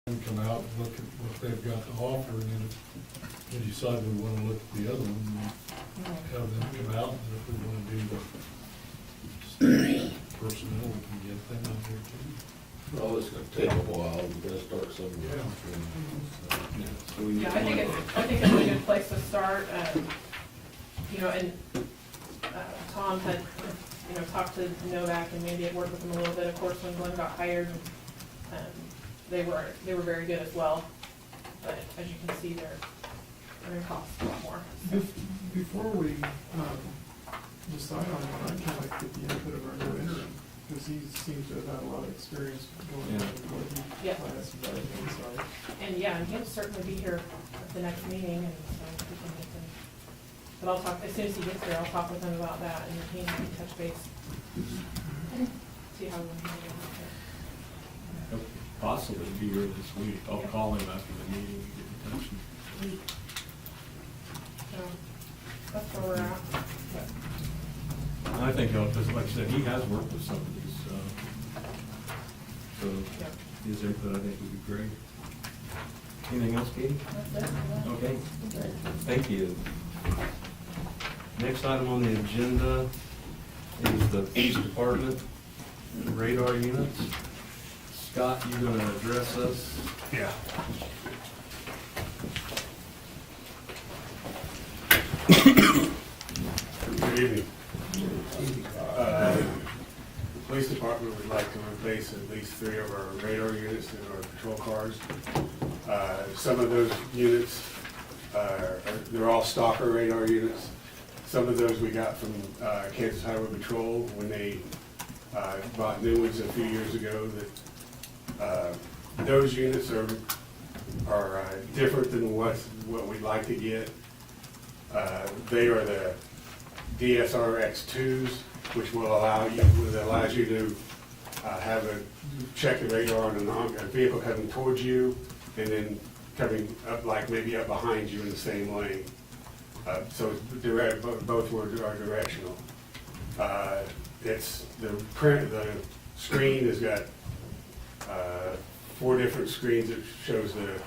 and come out and look at what they've got to offer, and then if we decide we wanna look at the other one, we'll have them come out, and if we wanna do the state personnel, we can get them out here too. Well, it's gonna take a while, we're gonna start somewhere. Yeah, I think it's a good place to start, you know, and, Tom had, you know, talked to Novak and maybe had worked with him a little bit, of course, when Glenn got hired, they were very good as well, but as you can see, they're gonna cost a lot more. So. Before we decide on one, I'd kind of like to get the input of our new interim, because he seems to have had a lot of experience going on with what he Yeah. has some better insight. And yeah, and he'll certainly be here at the next meeting, and so we can get them. But I'll talk, as soon as he gets here, I'll talk with him about that, and he can touch base. See how we want to get out there. He'll possibly be here this week. I'll call him after the meeting and get in touch. So, that's where we're at. And I think, because like I said, he has worked with some of these, so Yeah. his input, I think, would be great. Anything else, Katie? That's it. Okay, thank you. Next item on the agenda is the police department radar units. Scott, you gonna address us? Yeah. Good evening. Police department would like to replace at least 3 of our radar units in our patrol cars. Some of those units, they're all stalker radar units. Some of those we got from Kansas Highway Patrol when they bought new ones a few years ago. That those units are different than what we'd like to get. They are the DSR X2s, which will allows you to have a check the radar on a vehicle coming towards you and then coming up, like maybe up behind you in the same lane. So direct, both are directional. It's the screen has got 4 different screens that shows the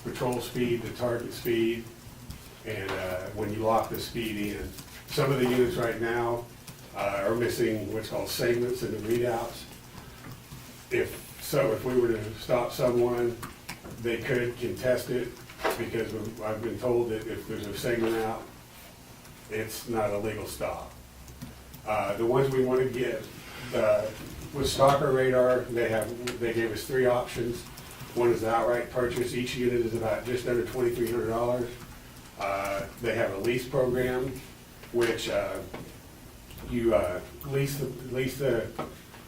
patrol speed, the target speed, and when you lock the speed in. Some of the units right now are missing what's called segments in the readouts. If we were to stop someone, they could contest it, because I've been told that if there's a segment out, it's not a legal stop. The ones we want to get, with Stalker Radar, they gave us 3 options. One is the outright purchase. Each unit is about just under $2,300. They have a lease program, which you lease the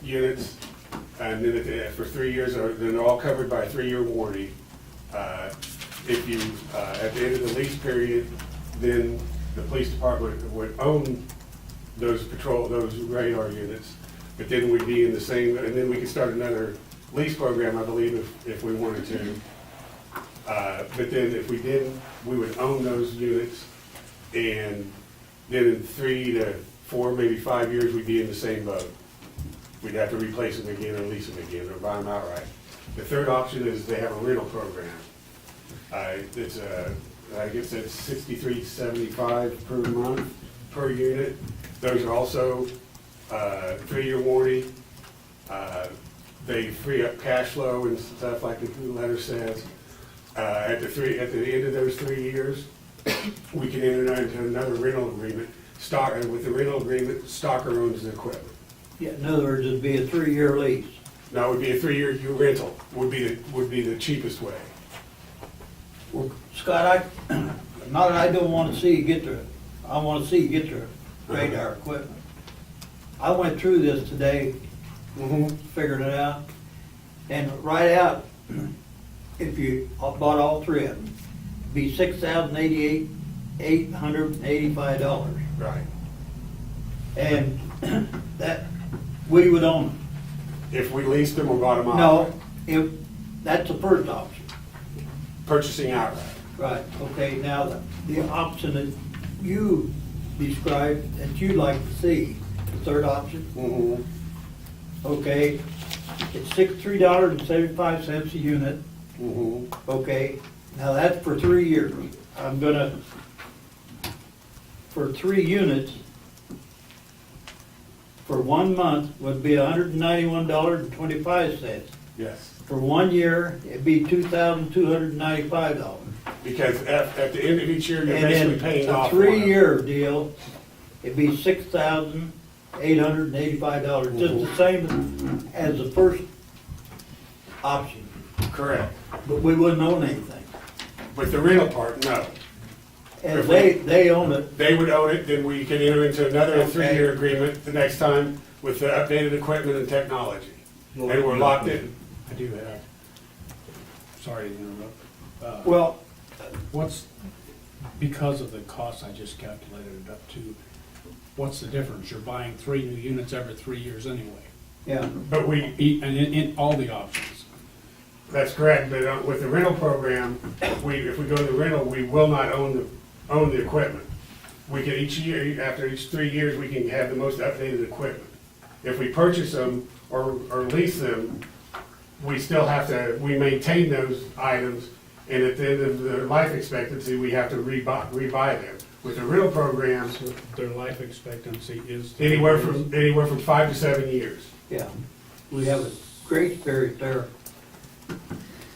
units, and then for 3 years, then they're all covered by a 3-year warranty. If you, at the end of the lease period, then the police department would own those radar units, but then we'd be in the same, and then we could start another lease program, I believe, if we wanted to. But then if we didn't, we would own those units, and then in 3 to 4, maybe 5 years, we'd be in the same boat. We'd have to replace them again or lease them again or buy them outright. The third option is they have a rental program. It's I guess it's $63.75 per month per unit. Those are also 3-year warranty. They free up cash flow and stuff like the letter says. At the end of those 3 years, we can enter into another rental agreement. With the rental agreement, Stalker owns the equipment. Yeah, in other words, it'd be a 3-year lease. Now, it would be a 3-year rental, would be the cheapest way. Well, Scott, not that I don't want to see you get I want to see you get the radar equipment. I went through this today, figured it out, and right out, if you bought all 3 of them, it'd be $6,885. Right. And that, we would own them. If we leased them or bought them No, outright. that's the first option. Purchasing outright. Right, okay, now, the option that you described that you'd like to see, the third option, okay, it's $63.75 a unit, Mhm. Okay, now that's for 3 years. I'm gonna, for 3 units, for 1 month would be $191.25. Yes, For 1 year, it'd be $2,295. because at the end of each year, you're And basically then paying a off. 3-year deal, it'd be $6,885, just the same as the first option, Correct. but we wouldn't own anything. With the rental part, no. And they own it, They would own it, then we can enter into another Okay. 3-year agreement the next time with the updated equipment and technology. And we're locked in. I do have, sorry to interrupt. well, What's, because of the cost I just calculated it up to, what's the difference? You're buying 3 new units every 3 years anyway. yeah, But we, And in all the options. that's correct, but with the rental program, if we go to the rental, we will not own the equipment. We can each year, after each 3 years, we can have the most updated equipment. If we purchase them or lease them, we still have to, we maintain those items, and at the end of their life expectancy, we have to rebuy them. With the rental program, So their life expectancy is. anywhere from 5 to 7 years. yeah. We have a grace period there.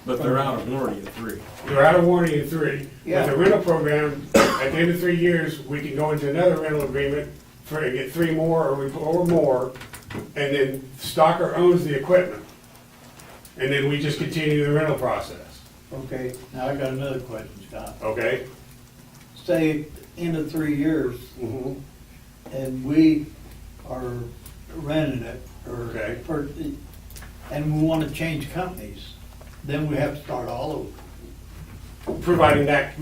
But they're out of warranty at 3. They're out of warranty in 3. Yeah. With the rental program, at the end of 3 years, we can go into another rental agreement for, get 3 more or more, and then Stalker owns the equipment. And then we just continue the rental process, Okay, now I got another question, Scott. okay? Say, end of 3 years, Mhm. and we are renting it, or, Okay. and we wanna change companies, then we have to start all over. Providing that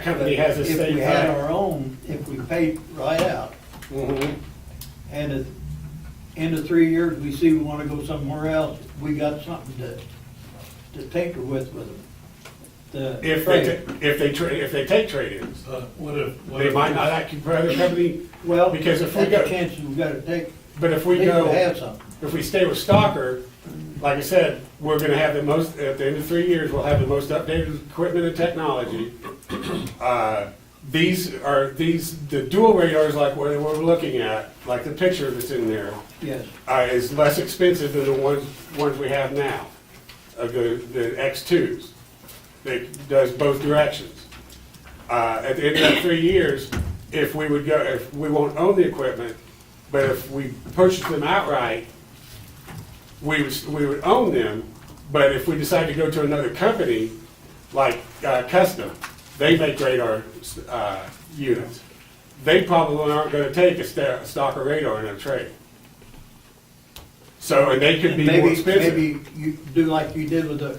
company has a If state. we had our own, if we paid right out, Mhm. and at end of 3 years, we see we wanna go somewhere else, we got something to tinker with them. The If trade. they take trade-ins, What if? they might not act for other company, Well, because if we that's go- a chance we gotta take, but if we they go. could have something. If we stay with Stalker, like I said, we're gonna have the most, at the end of 3 years, we'll have the most updated equipment and technology. The dual radars like what we're looking at, like the picture that's in there, Yes, is less expensive than the ones we have now, of the X2s, that does both directions. At the end of that 3 years, if we won't own the equipment, but if we purchase them outright, we would own them, but if we decide to go to another company, like Custom, they make radar units. They probably aren't gonna take a Stalker radar in a trade. So, and they could be more expensive. Maybe you do like you did with the,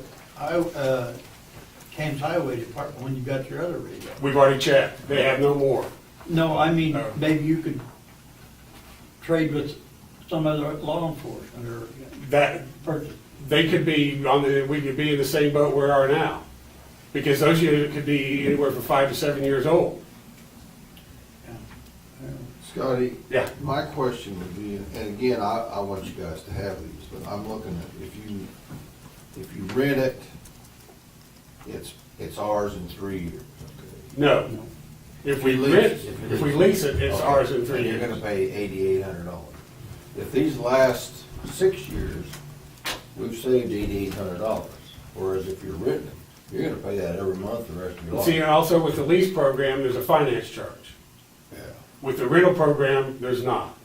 Kansas Highway Department when you got your other radio. We've already checked, they have no more. No, I mean, Oh. maybe you could trade with some other law enforcement or That, purchase. they could be we could be in the same boat we are now. Because those units could be anywhere from 5 to 7 years old. Scotty, Yeah. my question would be, and again, I want you guys to have these, but I'm looking at, if you rent it, it's ours in 3 years. No. If we lease it, it's ours in 3 And years. you're gonna pay $8,800. If these last 6 years, we've saved $8,800. Whereas if you're renting it, you're gonna pay that every month the rest of your life. See, and also with the lease program, there's a finance charge. Yeah. With the rental program, there's not.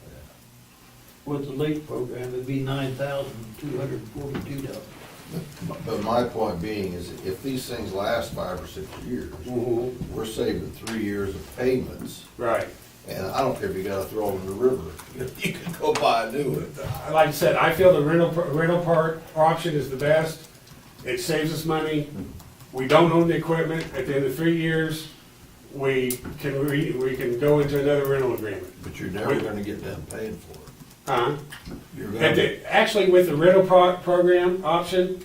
With the lease program, it'd be $9,242. But my point being is if these things last 5 or 6 years, we're saving 3 years of payments. Right. And I don't care if you gotta throw them in the river, you can go buy a new one. Like I said, I feel the rental part option is the best. It saves us money. We don't own the equipment. At the end of 3 years, we can go into another rental agreement. But you're never gonna get done paying for it. You're Actually, with the rental program option,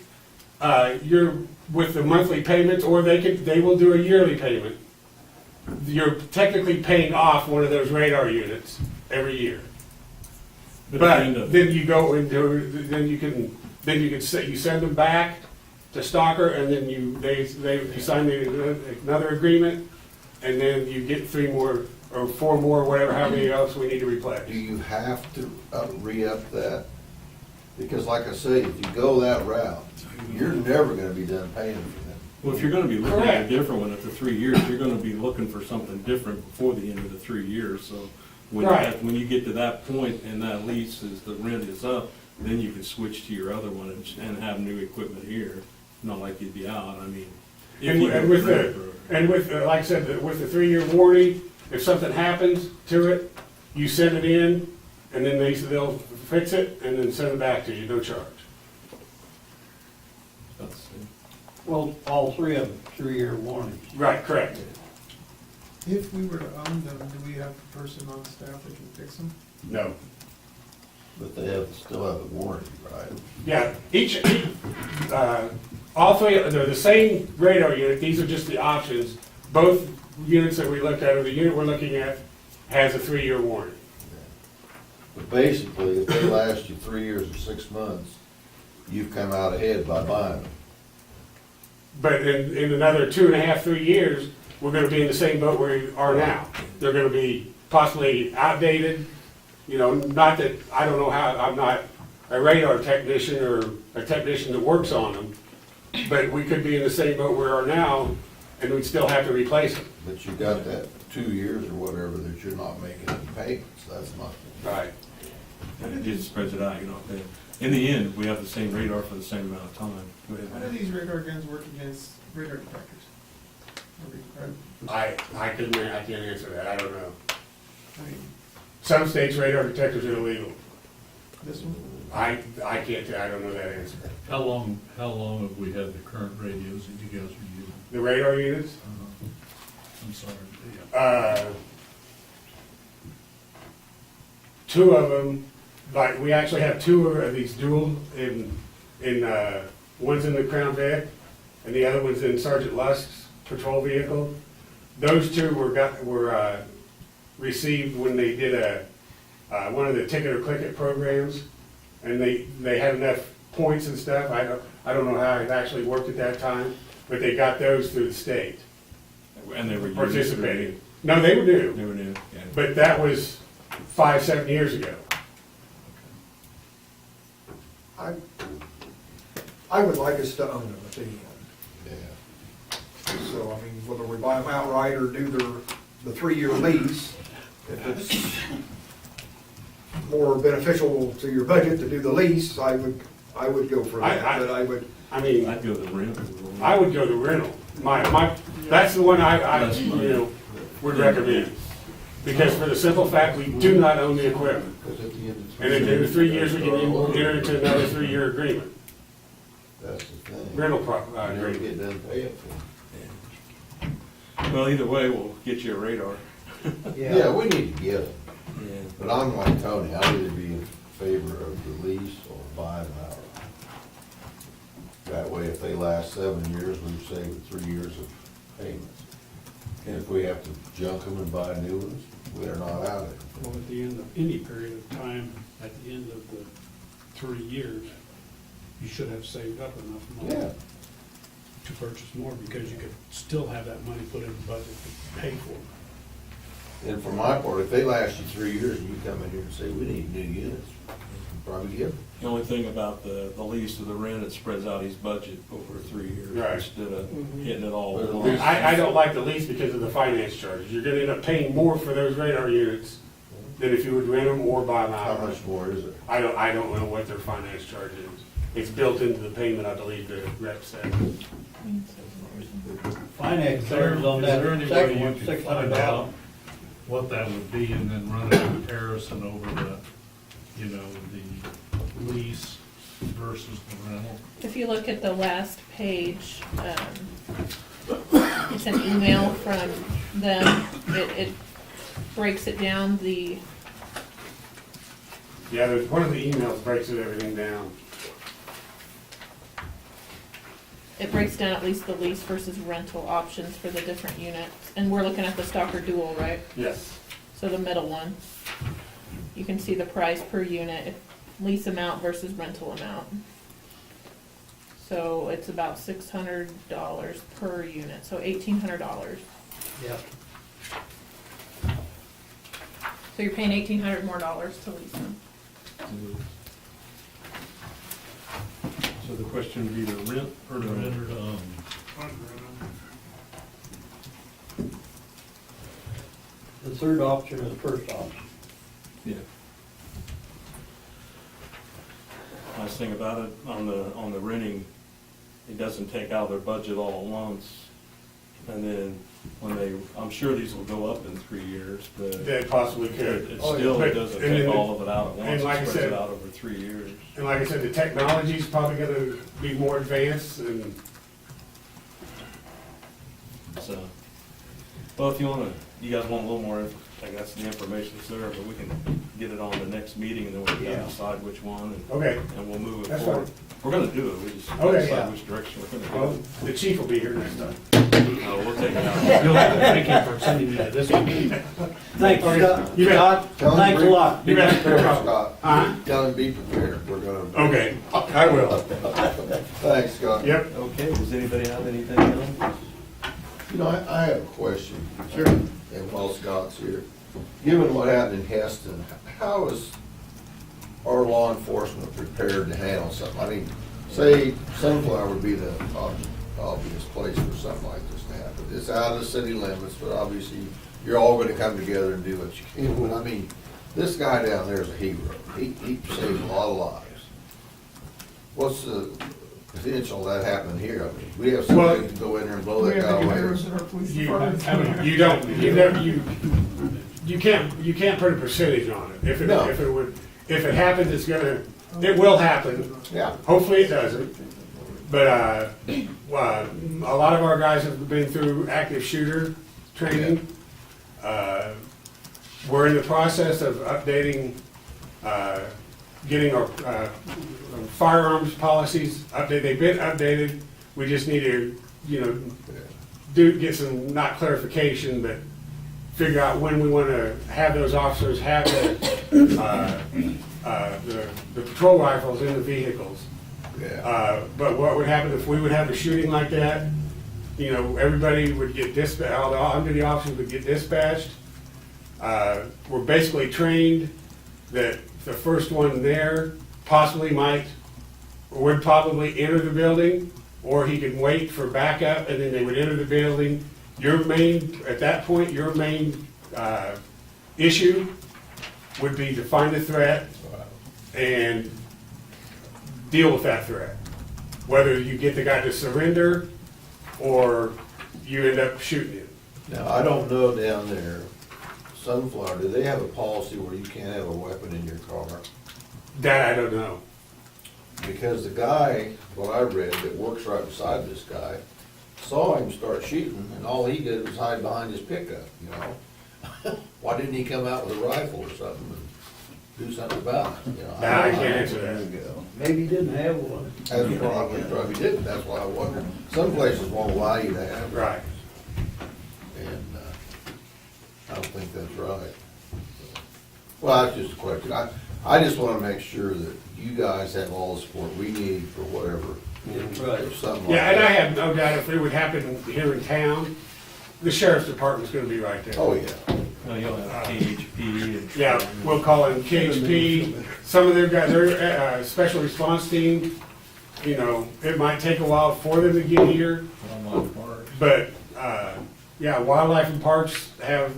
you're with the monthly payments, or they will do a yearly payment. You're technically paying off one of those radar units every year. But Between the- then you go into, then you can say, you send them back to Stalker, and then you sign another agreement, and then you get 3 more, or 4 more, whatever, how many else we need to replace. Do you have to re-up that? Because like I say, if you go that route, you're never gonna be done paying for them. Well, if you're gonna be looking at Correct. a different one after 3 years, you're gonna be looking for something different before the end of the 3 years, so Right. when you get to that point and that lease is, the rent is up, then you can switch to your other one and have new equipment here, not like you'd be out, I mean. if And you and go with rent the, for- and with, like I said, with the 3-year warranty, if something happens to it, you send it in, and then they'll fix it, and then send it back to you, no charge. About the same. Well, all 3 of them, 3-year warranties. Right, correct. If we were to own them, do we have a person on staff that can fix them? No. But they still have a warranty, right? Yeah, all 3, they're the same radar unit, these are just the options. Both units that we looked at, or the unit we're looking at, has a 3-year warranty. But basically, if they last you 3 years or 6 months, you've come out ahead by buying them. But in another 2.5, 3 years, we're gonna be in the same boat we are now. They're gonna be possibly outdated, you know, not that, I don't know how, I'm not a radar technician or a technician that works on them, but we could be in the same boat we are now, and we'd still have to replace them. But you got that 2 years or whatever that you're not making any payments, that's not. Right. And it just spreads it out, you know, in the end, we have the same radar for the same amount of time. How do these radar guns work against radar detectors? I can't answer that, I don't know. I mean, Some states radar detectors are illegal. this one? I can't, I don't know that answer. How long have we had the current radios that you guys are using? The radar units, I'm sorry, yeah. 2 of them, like, we actually have 2 of these dual one's in the Crown Vic, and the other one's in Sergeant Lusk's patrol vehicle. Those 2 were received when they did one of the Ticket or Click It programs, and they had enough points and stuff. I don't know how it actually worked at that time, but they got those through the state And they were used. participating. No, they were new, They were new, yeah. but that was 5, 7 years ago. I would like us to own them at the end. Yeah. So, I mean, whether we buy them outright or do the 3-year lease, if it's more beneficial to your budget to do the lease, I would go for that, but I would, I mean, I'd go the rent. I would go to rental. That's the one I would recommend. Because for the simple fact, we do not own the equipment. Because at the end of And in the 3 years, we can enter into another 3-year agreement, That's the thing. rental You never agreement. get done paying for them. Well, either way, we'll get you a radar. Yeah, we need to get them. Yeah. But I'm like Tony, I'd either be in favor of the lease or buy them outright. That way, if they last 7 years, we've saved 3 years of payments. And if we have to junk them and buy new ones, we're not out of it. Well, at the end of any period of time, at the end of the 3 years, you should have saved up enough money Yeah, to purchase more, because you could still have that money put in the budget to pay for it. and for my part, if they last you 3 years and you come in here and say, we need new units, you probably give them. The only thing about the lease or the rent, it spreads out his budget over 3 years Right. instead of hitting it all at Well, once. I don't like the lease because of the finance charges. You're gonna end up paying more for those radar units than if you would rent them or buy them How outright. much more is it? I don't know what their finance charge is. It's built into the payment, I believe the rep said. Finance charges on Is there that any way second you one, could $600. find out what that would be and then run a comparison over the, you know, the lease versus the rental? If you look at the last page, it's an email from them. It breaks it down, Yeah, there's, one of the emails breaks it everything down. it breaks down at least the lease versus rental options for the different units. And we're looking at the Stalker Dual, right? Yes. So the middle one. You can see the price per unit, lease amount versus rental amount. So it's about $600 per unit, so $1,800. Yep. So you're paying $1,800 more dollars to lease them. So the question would be to rent or to rent? The third option is the first option. Yeah. Nice thing about it, on the renting, it doesn't take out their budget all at once. And then when I'm sure these will go up in 3 years, but They possibly could. it Oh, yeah. still But- doesn't and take then- all of it out at once, and like I it spreads said- it out over 3 years. And like I said, the technology's probably gonna be more advanced and, So, well, if you guys want a little more, I guess the information's there, but we can get it on the next meeting and then we can Yeah. decide which one okay. and we'll move it That's forward. fine. We're gonna do it, we just Okay, gotta decide yeah. which direction we're Well, gonna the chief will be here next time. go. No, we'll take it out. You'll have to thank him for sending me to this one. Thanks, Scott. You bet. Scott, Tell him thanks a bring- lot. You bet. Scott, Huh? tell him be prepared, we're gonna. Okay, I will. Thanks, Scott. Yep. Okay, does anybody have anything else? You know, I have a question. Sure. And while Scott's here, given what happened in Heston, how is our law enforcement prepared to handle something? I mean, say Sunflower would be the obvious place for something like this to happen. It's out of the city limits, but obviously you're all gonna come together and do what you can. But I mean, this guy down there is a hero. He saved a lot of lives. What's the potential of that happening here? I mean, we have somebody who can go in there and blow We that guy have any away. heroes in our police You, department. you don't, you never, you can't put a percentage on it. If No. if it happens, it will happen. Yeah. Hopefully it doesn't. But, a lot of our guys have been through active shooter training. We're in the process of updating, getting our, firearms policies updated. They've been updated. We just need to, get some, not clarification, but figure out when we want to have those officers have the patrol rifles in the vehicles. Yeah. But what would happen if we would have a shooting like that? Everybody would get dispatched, all the officers would get dispatched. We're basically trained that the first one there possibly would probably enter the building, or he could wait for backup, and then they would enter the building. At that point, your main issue would be to find the threat and deal with that threat. Whether you get the guy to surrender or you end up shooting him. Now, I don't know down there, Sunflower, do they have a policy where you can't have a weapon in your car? That I don't know. Because the guy, what I read, that works right beside this guy, saw him start shooting, and all he did was hide behind his pickup, Why didn't he come out with a rifle or something and do something about it, Nah, I can't answer that. Maybe he didn't have one. That's probably didn't, that's why I wondered. Some places won't allow you to have it. Right. And I don't think that's right. Well, that's just a question. I just want to make sure that you guys have all the support we need for whatever, Right. if something like Yeah, and I that. have no doubt if it would happen here in town, the sheriff's department's gonna be right there. Oh, yeah. Well, you'll have KHP and. Yeah, we'll call in KHP, some of their guys, their, special response team, it might take a while for them to get here, but, yeah, Wildlife and Parks have,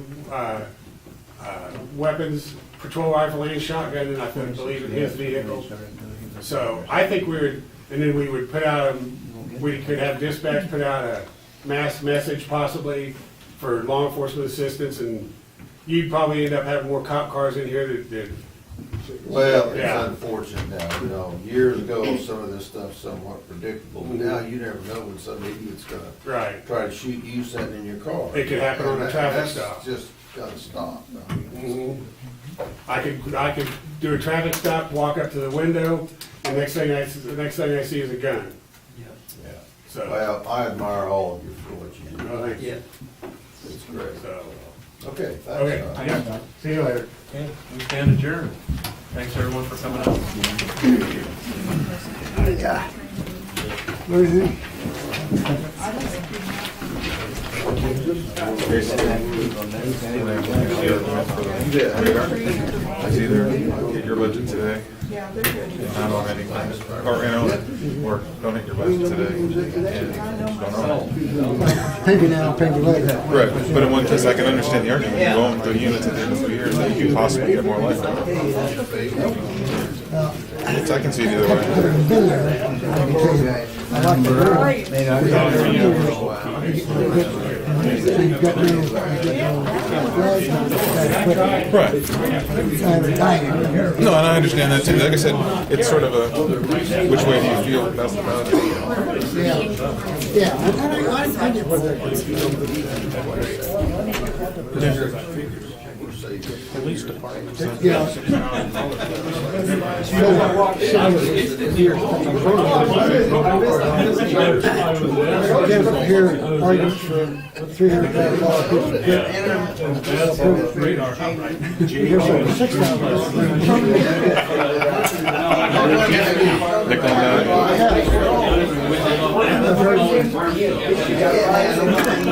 weapons, patrol rifle and shotgun, and I believe in his vehicle. So I think and then we would we could have dispatch put out a mass message possibly for law enforcement assistance, and you'd probably end up having more cop cars in here that Well, it's Yeah. unfortunate now, years ago, some of this stuff's somewhat predictable, but now you never know when some idiot's gonna right. try to shoot you sitting in your car. It could happen on a And traffic that's stop. just gotta stop. I mean, I could do a traffic stop, walk up to the window, and the next thing I see is a gun. yeah. So, Well, I admire all of you for what you do. well, thank you. Yeah. It's great. So, Okay, okay, thanks. yeah, see you later. Okay, we stand adjourned. Thanks everyone for coming out. It's either hit your budget today, not on anything, or don't hit your budget today, and don't own it. Pay me now, pay me later. Right, but in one case, I can understand the argument, you own the units at the end of 3 years, then you could possibly get more life out of it. I can see it either way. Having been there, I can tell you that. I like the girl. You've got no, Right. dying. No, and I understand that too. Like I said, it's sort of a, which way do you feel best about it? Yeah, I get where they're Police department. Yeah. Hear arguments for $300,000 Radar. Here's like $6,000. Nick on that? Yeah.